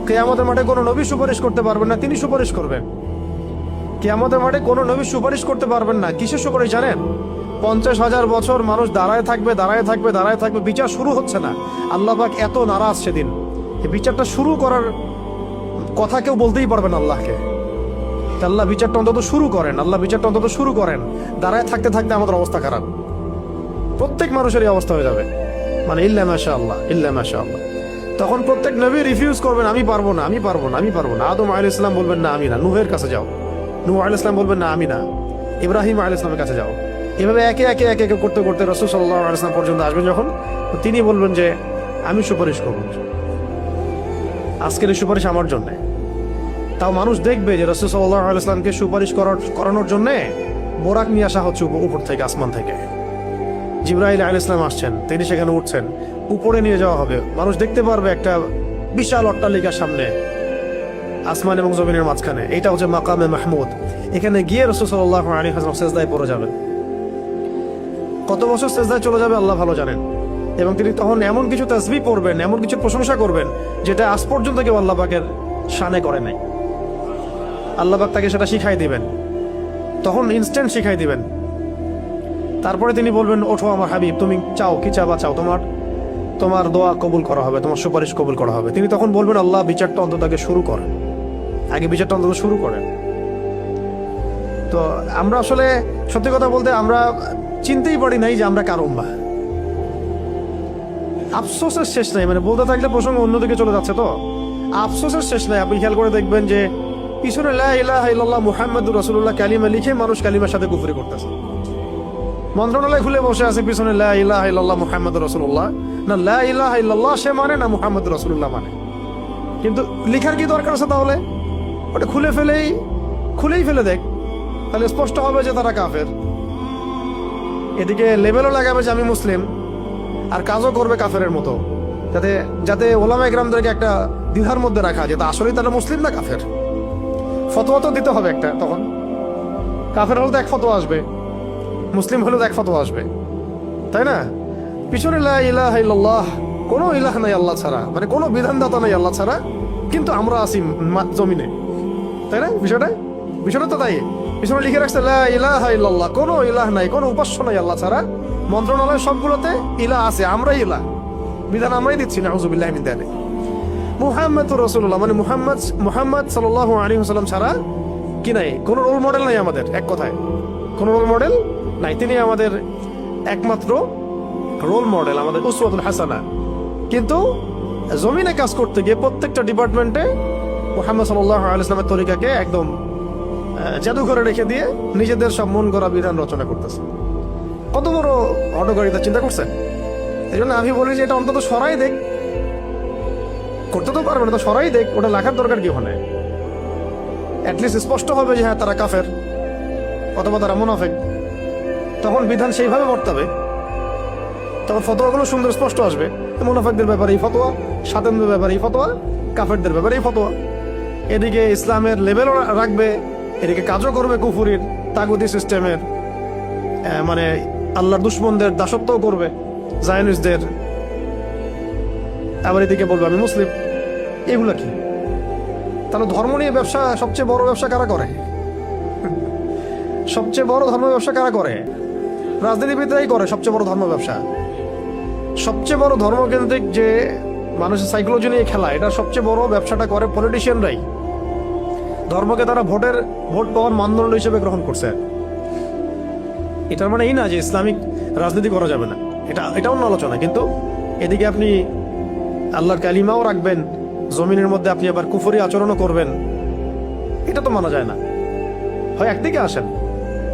কিয়ামতের মাঠে কোনো নবী সুপারিশ করতে পারবেন না, তিনি সুপারিশ করবেন। কিয়ামতের মাঠে কোনো নবী সুপারিশ করতে পারবেন না। কিসের সুপারিশ জানেন? 50,000 বছর মানুষ দাঁড়ায় থাকবে, দাঁড়ায় থাকবে, দাঁড়ায় থাকবে, বিচার শুরু হচ্ছে না। আল্লাহ পাক এত নারাজ সেদিন, এই বিচারটা শুরু করার কথা কেউ বলতেই পারবেন আল্লাহকে। আল্লাহ বিচারটা অন্তত শুরু করেন, আল্লাহ বিচারটা অন্তত শুরু করেন। দাঁড়ায় থাকতে থাকতে আমাদের অবস্থা খারাপ, প্রত্যেক মানুষেরই অবস্থা হয়ে যাবে, মানে ইল্লা মাশাআল্লাহ, ইল্লা মাশাআল্লাহ। তখন প্রত্যেক নবী রিফিউজ করবেন, আমি পারবো না, আমি পারবো না, আমি পারবো না। আদম আলাইহিস সালাম বলবেন না আমি না, নূহের কাছে যাও। নূহ আলাইহিস সালাম বলবেন না আমি না, ইব্রাহিম আলাইহিস সালামের কাছে যাও। এভাবে একে একে একে একে করতে করতে রাসূল সাল্লাল্লাহু আলাইহি ওয়াসাল্লাম পর্যন্ত আসবেন যখন, তিনি বলবেন যে আমি সুপারিশ করব, আজকের এই সুপারিশ আমার জন্য। তাও মানুষ দেখবে যে রাসূল সাল্লাল্লাহু আলাইহি ওয়াসাল্লামকে সুপারিশ করানোর জন্য বোরাক নিয়ে আসা হচ্ছে উপর থেকে, আসমান থেকে। জিবরাইল আলাইহিস সালাম আসছেন, তিনি সেখানে উঠছেন, উপরে নিয়ে যাওয়া হবে। মানুষ দেখতে পারবে একটা বিশাল অট্টালিকার সামনে, আসমান এবং জমিনের মাঝখানে। এটা হচ্ছে মাকামে মাহমুদ। এখানে গিয়ে রাসূল সাল্লাল্লাহু আলাইহি ওয়াসাল্লাম সিজদায় পড়ে যাবেন। কত বছর সিজদায় চলে যাবে আল্লাহ ভালো জানেন। এবং তিনি তখন এমন কিছু তাসবিহ পড়বেন, এমন কিছু প্রশংসা করবেন, যেটা আজ পর্যন্ত কেউ আল্লাহ পাকের শানে করে নাই। আল্লাহ পাক তাকে সেটা শিখাই দিবেন, তখন ইনস্ট্যান্ট শিখাই দিবেন। তারপরে তিনি বলবেন, ওঠো আমার হাবিব, তুমি চাও কি চাবা চাও, তোমার দোয়া কবুল করা হবে, তোমার সুপারিশ কবুল করা হবে। তিনি তখন বলবেন, আল্লাহ বিচারটা অন্তত আগে শুরু করেন, আগে বিচারটা অন্তত শুরু করেন। তো আমরা আসলে সত্যি কথা বলতে আমরা চিনতেই পারি নাই যে আমরা কার উম্মাহ। আফসোসের শেষ নাই, মানে বলতে থাকলে প্রসঙ্গ অন্যদিকে চলে যাচ্ছে। তো আফসোসের শেষ নাই। আপনি খেয়াল করে দেখবেন যে পিছনে লা ইলাহা ইল্লাল্লাহ মুহাম্মাদুর রাসূলুল্লাহ কালিমা লিখে মানুষ কালিমার সাথে কুফরি করতেছে। মন্ত্রণালয় খুলে বসে আছে পিছনে লা ইলাহা ইল্লাল্লাহ মুহাম্মাদুর রাসূলুল্লাহ, না লা ইলাহা ইল্লাল্লাহ সে মানে, না মুহাম্মাদুর রাসূলুল্লাহ মানে। কিন্তু লিখার কি দরকার আছে তাহলে? ওটা খুলেই ফেলে দেখ, তাহলে স্পষ্ট হবে যে তারা কাফের। এদিকে লেবেলও লাগাবে যে আমি মুসলিম, আর কাজও করবে কাফেরের মতো, যাতে ওলামা ইকরামদেরকে একটা দ্বিধার মধ্যে রাখা যায় তা আসলেই তারা মুসলিম না কাফের। ফতোয়া তো দিতে হবে একটা, তখন কাফের হলে তো এক ফতোয়া আসবে, মুসলিম হলেও এক ফতোয়া আসবে, তাই না? পিছনে লা ইলাহা ইল্লাল্লাহ, কোনো ইলাহ নাই আল্লাহ ছাড়া, মানে কোনো বিধানদাতা নাই আল্লাহ ছাড়া, কিন্তু আমরা আছি জমিনে, তাই না? বিষয়টা তো তাই। পিছনে লিখে রাখছে লা ইলাহা ইল্লাল্লাহ, কোনো ইলাহ নাই, কোনো উপাস্য নাই আল্লাহ ছাড়া। মন্ত্রণালয় সবগুলোতে ইলাহ আছে, আমরাই ইলাহ, বিধান আমরাই দিচ্ছি না, আউযুবিল্লাহি মিন যালিক। মুহাম্মাদুর রাসূলুল্লাহ মানে মুহাম্মদ সাল্লাল্লাহু আলাইহি ওয়াসাল্লাম ছাড়া কি নাই, কোনো রোল মডেল নাই আমাদের। এক কথায় কোনো রোল মডেল নাই, তিনি আমাদের একমাত্র রোল মডেল, আমাদের উসওয়াতুল হাসানা। কিন্তু জমিনে কাজ করতে গিয়ে প্রত্যেকটা ডিপার্টমেন্টে মুহাম্মদ সাল্লাল্লাহু আলাইহি ওয়াসাল্লামের তরিকাকে একদম জাদুঘরে রেখে দিয়ে নিজেদের সব মন গড়া বিধান রচনা করতেছে। কত বড় হঠকারিতা চিন্তা করছেন? এই জন্য আমি বলি যে এটা অন্তত সরাই দেখ, করতে তো পারবে না তো সরাই দেখ, ওটা লেখার দরকার কি ওখানে? অ্যাটলিস্ট স্পষ্ট হবে যে হ্যাঁ তারা কাফের অথবা তারা মুনাফিক, তখন বিধান সেইভাবে বর্তাবে, তখন ফতোয়াগুলো সুন্দর স্পষ্ট আসবে। মুনাফিকদের ব্যাপারে এই ফতোয়া, সাতেনদের ব্যাপারে এই ফতোয়া, কাফেরদের ব্যাপারে এই ফতোয়া। এদিকে ইসলামের লেভেলও রাখবে, এদিকে কাজও করবে কুফুরির তাগুতি সিস্টেমের, মানে আল্লাহর দুশমনদের দাসত্বও করবে, জায়নিস্টদের। আবার এদিকে বলবে আমি মুসলিম। এগুলো কি? তাহলে ধর্ম নিয়ে ব্যবসা, সবচেয়ে বড় ব্যবসা কারা করে? সবচেয়ে বড় ধর্ম ব্যবসা কারা করে? রাজনীতিবিদরাই করে সবচেয়ে বড় ধর্ম ব্যবসা। সবচেয়ে বড় ধর্মকেন্দ্রিক যে মানুষের সাইকোলজি নিয়ে খেলা, এটা সবচেয়ে বড় ব্যবসাটা করে পলিটিশিয়ানরাই। ধর্মকে তারা ভোট পাওয়ার মানদণ্ড হিসেবে গ্রহণ করছে। এটার মানে এই না যে ইসলামিক রাজনীতি করা যাবে না, এটা অন্য আলোচনা। কিন্তু এদিকে আপনি আল্লাহর কালিমাও রাখবেন, জমিনের মধ্যে আপনি আবার কুফরি আচরণও করবেন, এটা তো মানা যায় না। হয় একদিকে আসেন,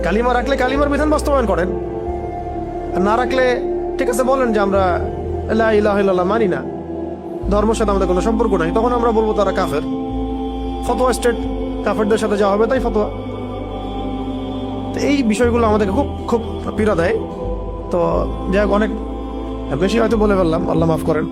কালিমা রাখলে কালিমার বিধান বাস্তবায়ন করেন, আর না রাখলে ঠিক আছে বলেন যে আমরা লা ইলাহা ইল্লাল্লাহ মানি না, ধর্মের সাথে আমাদের কোনো সম্পর্ক নাই, তখন আমরা বলবো তারা কাফের। ফতোয়া স্টেট, কাফেরদের সাথে যাওয়া হবে, তাই ফতোয়া। এই বিষয়গুলো আমাদেরকে খুব খুব পীড়া দেয়। তো যাই হোক, অনেক বেশি হয়তো বলে ফেললাম, আল্লাহ মাফ করেন।